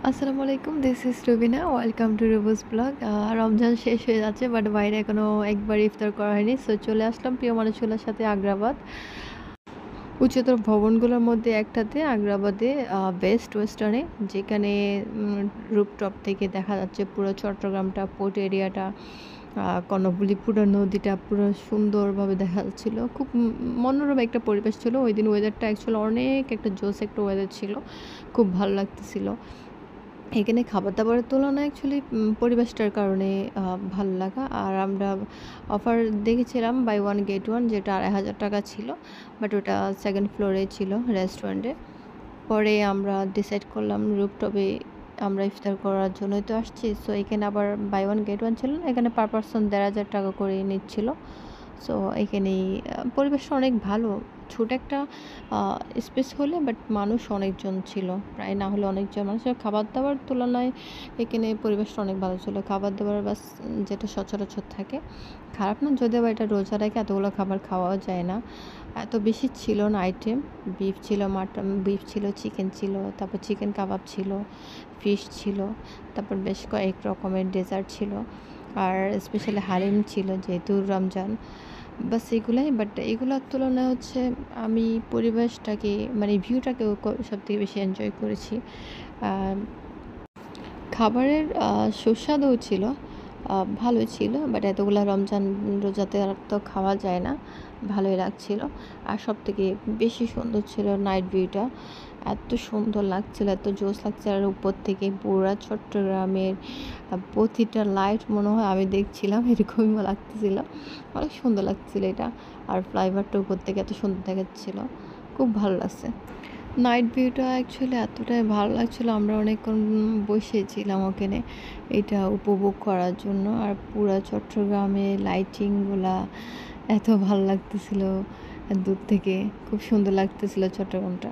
আসসালামু আলাইকুম, this is Rubina. Welcome to Rubu's blog. Ramzan শেষ হয়ে যাচ্ছে, বাট বাইরে এখনও একবার ইফতার করা হয়নি। সো চলে আসলাম প্রিয় মানুষগুলোর সাথে আগ্রাবাদ। উচ্চতর ভবনগুলোর মধ্যে একটাতে আগ্রাবাদে বেস্ট ওয়েস্টার্নে, যেখানে রুপটপ থেকে দেখা যাচ্ছে পুরো চট্টগ্রামটা, পোর্ট এরিয়াটা, কর্ণফুলী পুরো নদীটা পুরো সুন্দরভাবে দেখা যাচ্ছিলো। খুব মনোরম একটা পরিবেশ ছিল ওই দিন। ওয়েদারটা অ্যাকচুয়ালি অনেক একটা জোস একটা ওয়েদার ছিল, খুব ভালো লাগতেছিল। এখানে খাবার-দাবারের তুলনায় অ্যাকচুয়ালি পরিবেশটার কারণে ভালো লাগা। আর আমরা অফার দেখেছিলাম বাই ওয়ান গেট ওয়ান, যেটা ৳২,৫০০ ছিল, বাট ওটা সেকেন্ড ফ্লোরে ছিল রেস্টুরেন্টে। পরে আমরা ডিসাইড করলাম রুফটপে আমরা ইফতার করার জন্যই তো আসছি। সো এখানে আবার বাই ওয়ান গেট ওয়ান ছিল না, এখানে পার পারসন ৳১,৫০০ করে নিচ্ছিল। সো এখানেই পরিবেশটা অনেক ভালো। ছোট একটা স্পেস হলে, বাট মানুষ অনেকজন ছিল, প্রায় না হলে অনেকজন মানুষের। খাবার-দাবার তুলনায় এখানে পরিবেশটা অনেক ভালো ছিল। খাবার-দাবার বাস যেটা সচরাচর থাকে, খারাপ না, যদিও বা এটা রোজা রেখে এতগুলো খাবার খাওয়াও যায় না। এত বেশি ছিল না আইটেম। বিফ ছিল, মাটন, বিফ ছিল, চিকেন ছিল, তারপর চিকেন কাবাব ছিল, ফিশ ছিল, তারপর বেশ কয়েক রকমের ডেজার্ট ছিল, আর স্পেশালি হালিম ছিল যেহেতু রমজান। বাস এগুলাই। বাট এগুলোর তুলনায় হচ্ছে আমি পরিবেশটাকে, মানে ভিউটাকেও সবথেকে বেশি এনজয় করেছি। খাবারের সুস্বাদুও ছিল, ভালোই ছিল, বাট এতগুলা রমজান রোজাতে আর তো খাওয়া যায় না। ভালোই লাগছিল। আর সবথেকে বেশি সুন্দর ছিল নাইট ভিউটা। এত সুন্দর লাগছিল, এত জোশ লাগছিল। আর উপর থেকে পুরা চট্টগ্রামের প্রতিটা লাইট মনে হয় আমি দেখছিলাম, এরকমই লাগতেছিল। অনেক সুন্দর লাগছিল এটা। আর ফ্লাইওভারটা উপর থেকে এত সুন্দর দেখাচ্ছিল, খুব ভালো লাগছে। নাইট ভিউটা অ্যাকচুয়ালি এতটাই ভালো লাগছিলো, আমরা অনেকক্ষণ বসেছিলাম ওখানে এটা উপভোগ করার জন্য। আর পুরা চট্টগ্রামে লাইটিংগুলা এত ভালো লাগতেছিল, দূর থেকে খুব সুন্দর লাগতেছিল চট্টগ্রামটা।